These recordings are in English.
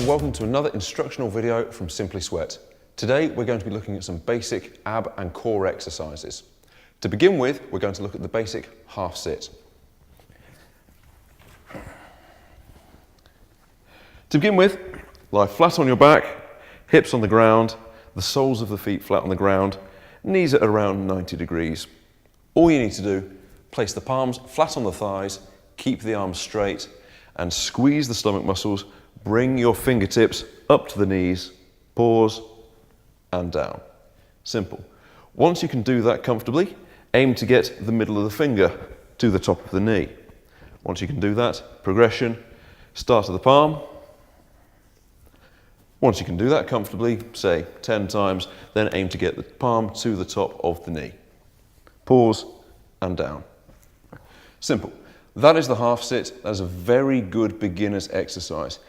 welcome to another instructional video from SimplySweat. Today we're going to be looking at some basic ab and core exercises. To begin with, we're going to look at the basic half sit. To begin with, lie flat on your back, hips on the ground, the soles of the feet flat on the ground, knees at around 90 degrees. All you need to do, place the palms flat on the thighs, keep the arms straight, and squeeze the stomach muscles. Bring your fingertips up to the knees, pause, and down. Simple. Once you can do that comfortably, aim to get the middle of the finger to the top of the knee. Once you can do that, progression, start at the palm. Once you can do that comfortably, say 10 times, then aim to get the palm to the top of the knee. Pause and down. Simple. That is the half sit. That is a very good beginner's exercise.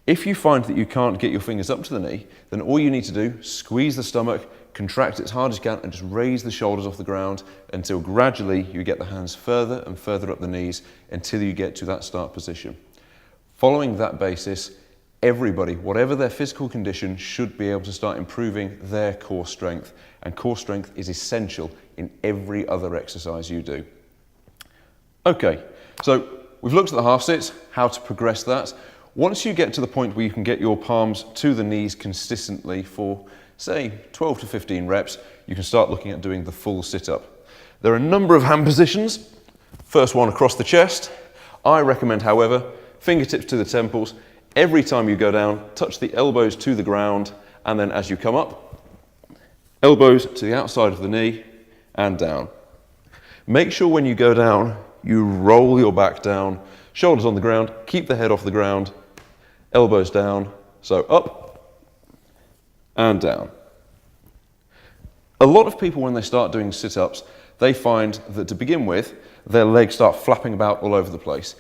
If you find that you can't get your fingers up to the knee, then all you need to do, squeeze the stomach, contract it as hard as you can, and just raise the shoulders off the ground until gradually you get the hands further and further up the knees until you get to that start position. Following that basis, everybody, whatever their physical condition, should be able to start improving their core strength. And core strength is essential in every other exercise you do. Okay, so we've looked at the half sits, how to progress that. Once you get to the point where you can get your palms to the knees consistently for, say, 12 to 15 reps, you can start looking at doing the full sit-up. There are a number of hand positions. First one across the chest. I recommend, however, fingertips to the temples. Every time you go down, touch the elbows to the ground, and then as you come up, elbows to the outside of the knee and down. Make sure when you go down, you roll your back down, shoulders on the ground, keep the head off the ground, elbows down, so up and down. A lot of people, when they start doing sit-ups, they find that to begin with, their legs start flapping about all over the place.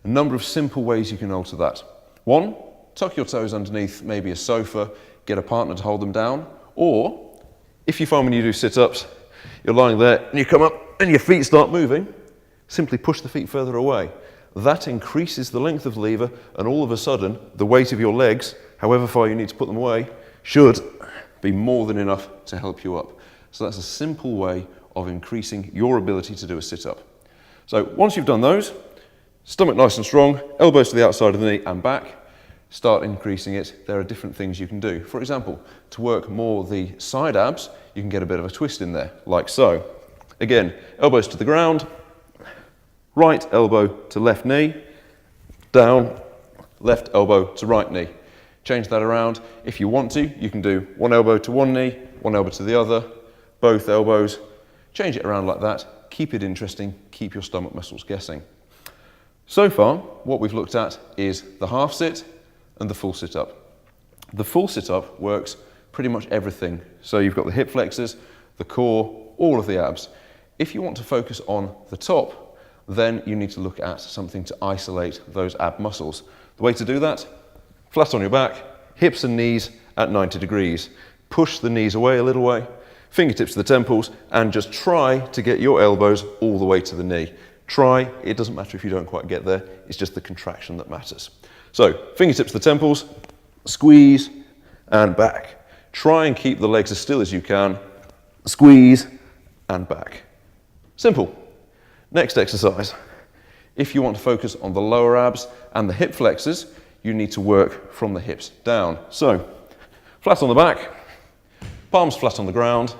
A number of simple ways you can alter that. One, tuck your toes underneath maybe a sofa, get a partner to hold them down, or if you find when you do sit-ups, you're lying there and you come up and your feet start moving, simply push the feet further away. That increases the length of the lever, and all of a sudden, the weight of your legs, however far you need to put them away, should be more than enough to help you up. So that's a simple way of increasing your ability to do a sit-up. So once you've done those, stomach nice and strong, elbows to the outside of the knee and back, start increasing it. There are different things you can do. For example, to work more the side abs, you can get a bit of a twist in there, like so. Again, elbows to the ground, right elbow to left knee, down, left elbow to right knee. Change that around. If you want to, you can do one elbow to one knee, one elbow to the other, both elbows. Change it around like that. Keep it interesting. Keep your stomach muscles guessing. So far, what we've looked at is the half sit and the full sit-up. The full sit-up works pretty much everything. So you've got the hip flexors, the core, all of the abs. If you want to focus on the top, then you need to look at something to isolate those ab muscles. The way to do that, flat on your back, hips and knees at 90 degrees. Push the knees away a little way, fingertips to the temples, and just try to get your elbows all the way to the knee. Try, it doesn't matter if you don't quite get there, it's just the contraction that matters. So, fingertips to the temples, squeeze, and back. Try and keep the legs as still as you can, squeeze, and back. Simple. Next exercise. If you want to focus on the lower abs and the hip flexors, you need to work from the hips down. So, flat on the back, palms flat on the ground,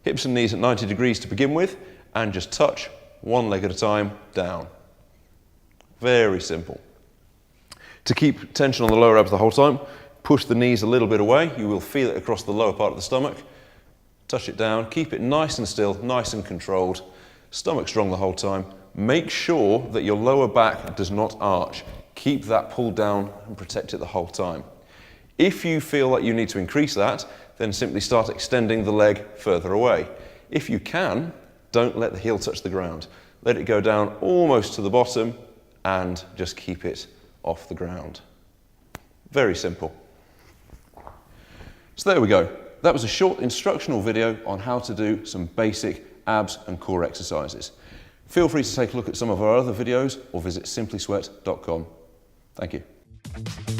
hips and knees at 90 degrees to begin with, and just touch one leg at a time down. Very simple. To keep tension on the lower abs the whole time, push the knees a little bit away. You will feel it across the lower part of the stomach. Touch it down, keep it nice and still, nice and controlled. Stomach strong the whole time. Make sure that your lower back does not arch. Keep that pulled down and protect it the whole time. If you feel like you need to increase that, then simply start extending the leg further away. If you can, don't let the heel touch the ground. Let it go down almost to the bottom and just keep it off the ground. Very simple. So there we go. That was a short instructional video on how to do some basic abs and core exercises. Feel free to take a look at some of our other videos or visit simplysweat.com. Thank you.